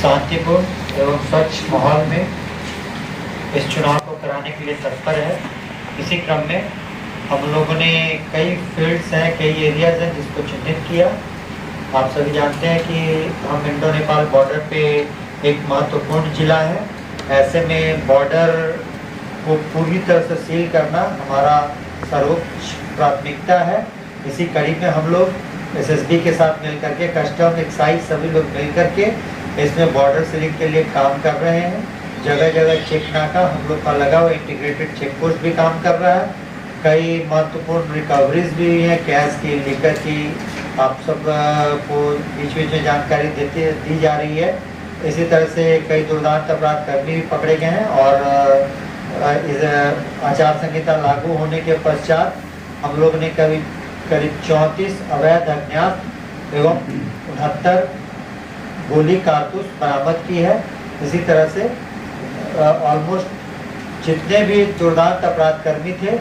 शांतिपूर्ण एवं स्वच्छ माहौल में इस चुनाव को कराने के लिए तत्पर है। इसी क्रम में हम लोगों ने कई फील्ड्स हैं, कई एरियाज हैं जिसको चिन्हित किया। आप सभी जानते हैं कि हम इंडो नेपाल बॉर्डर पे एक महत्वपूर्ण जिला है। ऐसे में बॉर्डर को पूरी तरह से सील करना हमारा सर्वोच्च प्राथमिकता है। इसी कड़ी में हम लोग एसएसबी के साथ मिल करके, कस्टम, एक्साइज सभी लोग मिल करके इसमें बॉर्डर सीलिंग के लिए काम कर रहे हैं। जगह जगह चेक नाका हम लोग का लगा हुआ, इंटीग्रेटेड चेक पोस्ट भी काम कर रहा है। कई महत्वपूर्ण रिकवरीज भी हैं, कैश की, लिकर की, आप सब को बीच बीच में जानकारी दी जा रही है। इसी तरह से कई दुर्दांत अपराध कर्मी भी पकड़े गए हैं और इस आचार संहिता लागू होने के पश्चात हम लोग ने करीब 34 अवैध अज्ञात एवं 69 गोली कारतूस बरामद की है। इसी तरह से ऑलमोस्ट जितने भी दुर्दांत अपराध कर्मी थे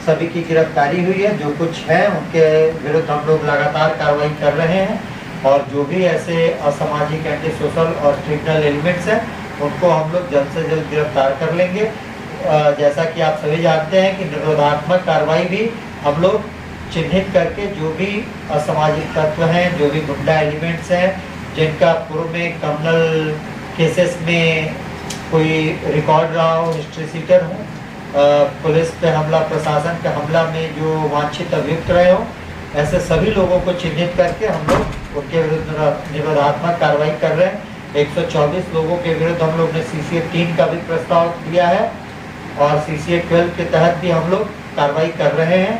सभी की गिरफ्तारी हुई है। जो कुछ है उनके विरुद्ध हम लोग लगातार कार्रवाई कर रहे हैं और जो भी ऐसे असामाजिक, एंटी सोशल और क्रिमिनल एलिमेंट्स हैं उनको हम लोग जल्द से जल्द गिरफ्तार कर लेंगे। जैसा कि आप सभी जानते हैं कि निरोधात्मक कार्रवाई भी हम लोग चिन्हित करके जो भी असामाजिक तत्व हैं, जो भी गुंडा एलिमेंट्स हैं, जिनका पूर्व में क्रिमिनल केसेस में कोई रिकॉर्ड रहा हो, हिस्ट्री सीटर हो, पुलिस पे हमला, प्रशासन के हमला में जो वांछित अभियुक्त रहे हो, ऐसे सभी लोगों को चिन्हित करके हम लोग उनके विरुद्ध निरोधात्मक कार्रवाई कर रहे हैं। 124 लोगों के विरुद्ध हम लोग ने CCA 3 का भी प्रस्ताव दिया है और CCA 12 के तहत भी हम लोग कार्रवाई कर रहे हैं।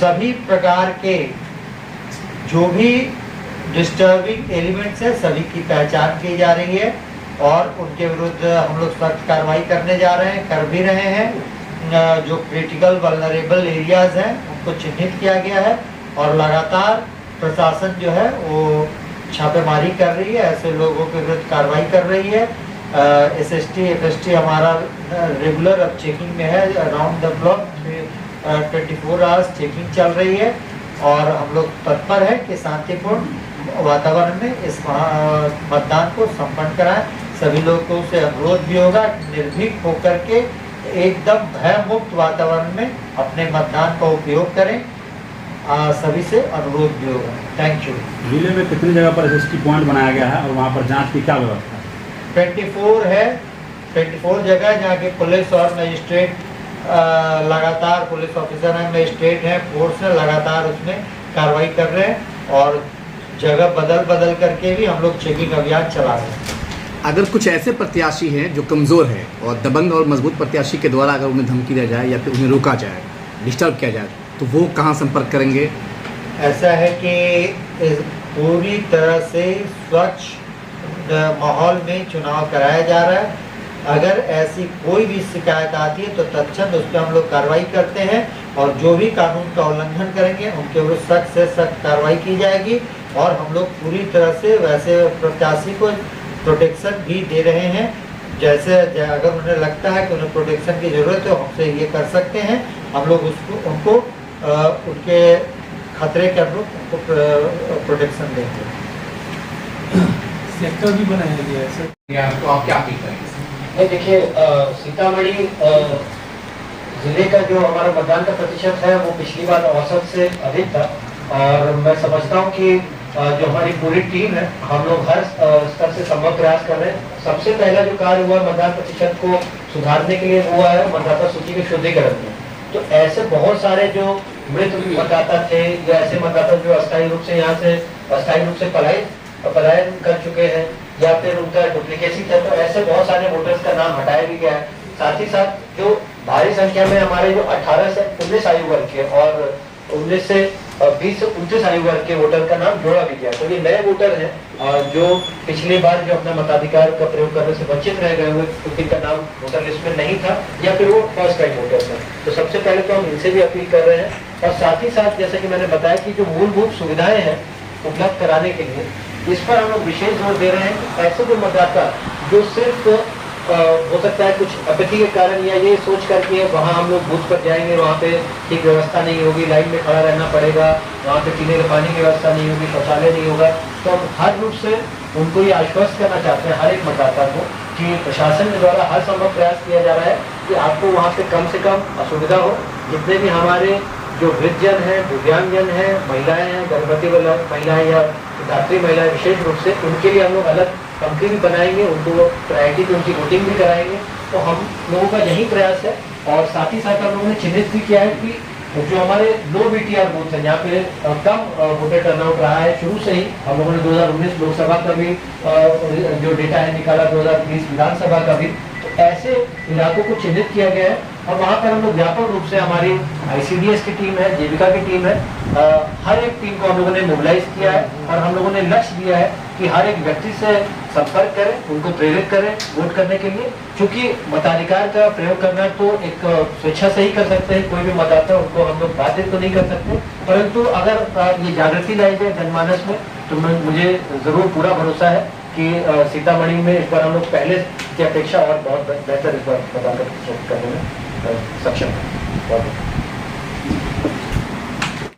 सभी प्रकार के जो भी डिस्टर्बिंग एलिमेंट्स हैं सभी की पहचान की जा रही है और उनके विरुद्ध हम लोग सख्त कार्रवाई करने जा रहे हैं, कर भी रहे हैं। जो क्रिटिकल वल्नरेबल एरियाज हैं उनको चिन्हित किया गया है और लगातार प्रशासन जो है वो छापेमारी कर रही है, ऐसे लोगों के विरुद्ध कार्रवाई कर रही है। SST FST हमारा रेगुलर अब चेकिंग में है, around the block 24 hours checking चल रही है और हम लोग तत्पर है कि शांतिपूर्ण वातावरण में इस मतदान को संपन्न कराएं। सभी लोगों से अनुरोध भी होगा निर्भीक होकर के एकदम भय मुक्त वातावरण में अपने मतदान का उपयोग करें। सभी से अनुरोध भी होगा। Thank you. जिले में कितनी जगह पर SST पॉइंट बनाया गया है और वहाँ पर जांच की क्या व्यवस्था है? 24 है, 24 जगह जहाँ की पुलिस और मजिस्ट्रेट लगातार, पुलिस ऑफिसर हैं, मजिस्ट्रेट हैं, फोर्स है, लगातार उसमें कार्रवाई कर रहे हैं और जगह बदल बदल करके भी हम लोग चेकिंग अभियान चला रहे हैं। अगर कुछ ऐसे प्रत्याशी हैं जो कमज़ोर है और दबंग और मजबूत प्रत्याशी के द्वारा अगर उन्हें धमकी दिया जाए या फिर उन्हें रोका जाए, डिस्टर्ब किया जाए, तो वो कहाँ संपर्क करेंगे? ऐसा है कि पूरी तरह से स्वच्छ माहौल में चुनाव कराया जा रहा है। अगर ऐसी कोई भी शिकायत आती है तो तत्क्षण उस पर हम लोग कार्रवाई करते हैं और जो भी कानून का उल्लंघन करेंगे उनके विरुद्ध सख्त से सख्त कार्रवाई की जाएगी और हम लोग पूरी तरह से वैसे प्रत्याशी को प्रोटेक्शन भी दे रहे हैं। जैसे अगर उन्हें लगता है कि उन्हें प्रोटेक्शन की ज़रूरत है तो हमसे ये कर सकते हैं। हम लोग उनको उनके खतरे के अनुरूप उनको प्रोटेक्शन देंगे। सेक्टर भी बनाया गया है सर, तो आप क्या अपील करेंगे? नहीं, देखिए सीतामढ़ी जिले का जो हमारा मतदान का प्रतिशत है वो पिछली बार औसत से अधिक था और मैं समझता हूँ कि जो हमारी पूरी टीम है हम लोग हर स्तर से संभव प्रयास कर रहे हैं। सबसे पहला जो कार्य हुआ मतदान प्रतिशत को सुधारने के लिए हुआ है मतदाता सूची के शुद्धिकरण में। तो ऐसे बहुत सारे जो मृत मतदाता थे या ऐसे मतदाता जो अस्थायी रूप से यहाँ से अस्थायी रूप से पलायन कर चुके हैं या फिर उनका डुप्लीकेसी था, तो ऐसे बहुत सारे वोटर्स का नाम हटाया भी गया है। साथ ही साथ जो भारी संख्या में हमारे जो 18 से 19 आयु वर्ग के और 19 से 20 से 29 आयु वर्ग के वोटर का नाम जोड़ा भी गया। तो ये नए वोटर हैं जो पिछली बार जो अपना मताधिकार का प्रयोग करने से वंचित रह गए हुए, क्योंकि इनका नाम वोटर लिस्ट में नहीं था या फिर वो फर्स्ट टाइम वोटर्स हैं। तो सबसे पहले तो हम इनसे भी अपील कर रहे हैं और साथ ही साथ जैसे कि मैंने बताया कि जो मूलभूत सुविधाएं हैं उपलब्ध कराने के लिए इस पर हम लोग विशेष जोर दे रहे हैं कि ऐसे जो मतदाता जो सिर्फ हो सकता है कुछ अपीति के कारण या ये सोच करके वहाँ हम लोग बूथ पर जाएंगे, वहाँ पे ठीक व्यवस्था नहीं होगी, लाइन में खड़ा रहना पड़ेगा, वहाँ पे पीने के पानी की व्यवस्था नहीं होगी, शौचालय नहीं होगा, तो हम हर रूप से उनको ये आश्वस्त करना चाहते हैं हर एक मतदाता को कि प्रशासन के द्वारा हर संभव प्रयास किया जा रहा है कि आपको वहाँ पे कम से कम असुविधा हो। जितने भी हमारे जो वृद्धजन हैं, दिव्यांगजन हैं, महिलाएं हैं, गर्भवती महिलाएं या धात्री महिलाएं विशेष रूप से, उनके लिए हम लोग अलग पंक्ति भी बनाएंगे, उनको प्रायोरिटी पे उनकी वोटिंग भी कराएंगे। तो हम लोगों का यही प्रयास है। और साथ ही साथ हम लोगों ने चिन्हित भी किया है कि जो हमारे लो BTR बूथ है, यहाँ पे कम वोटर टर्नआउट रहा है शुरू से ही। हम लोगों ने 2019 लोकसभा का भी जो डेटा है निकाला, 2020 विधानसभा का भी। तो ऐसे इलाकों को चिन्हित किया गया है और वहाँ पर हम लोग व्यापक रूप से, हमारी ICDS की टीम है, जीविका की टीम है, हर एक टीम को हम लोगों ने मोबिलाइज किया है और हम लोगों ने लक्ष्य दिया है कि हर एक व्यक्ति से संपर्क करें, उनको प्रेरित करें वोट करने के लिए। क्योंकि मताधिकार का प्रयोग करना तो एक स्वेच्छा से ही कर सकते हैं, कोई भी मतदाता, उनको हम लोग बाधित तो नहीं कर सकते, परंतु अगर ये जागृति लाई जाए जनमानस में तो मुझे जरूर पूरा भरोसा है कि सीतामढ़ी में इस बार हम लोग पहले की अपेक्षा और बहुत बेहतर इस बार मतदान करने में सक्षम है।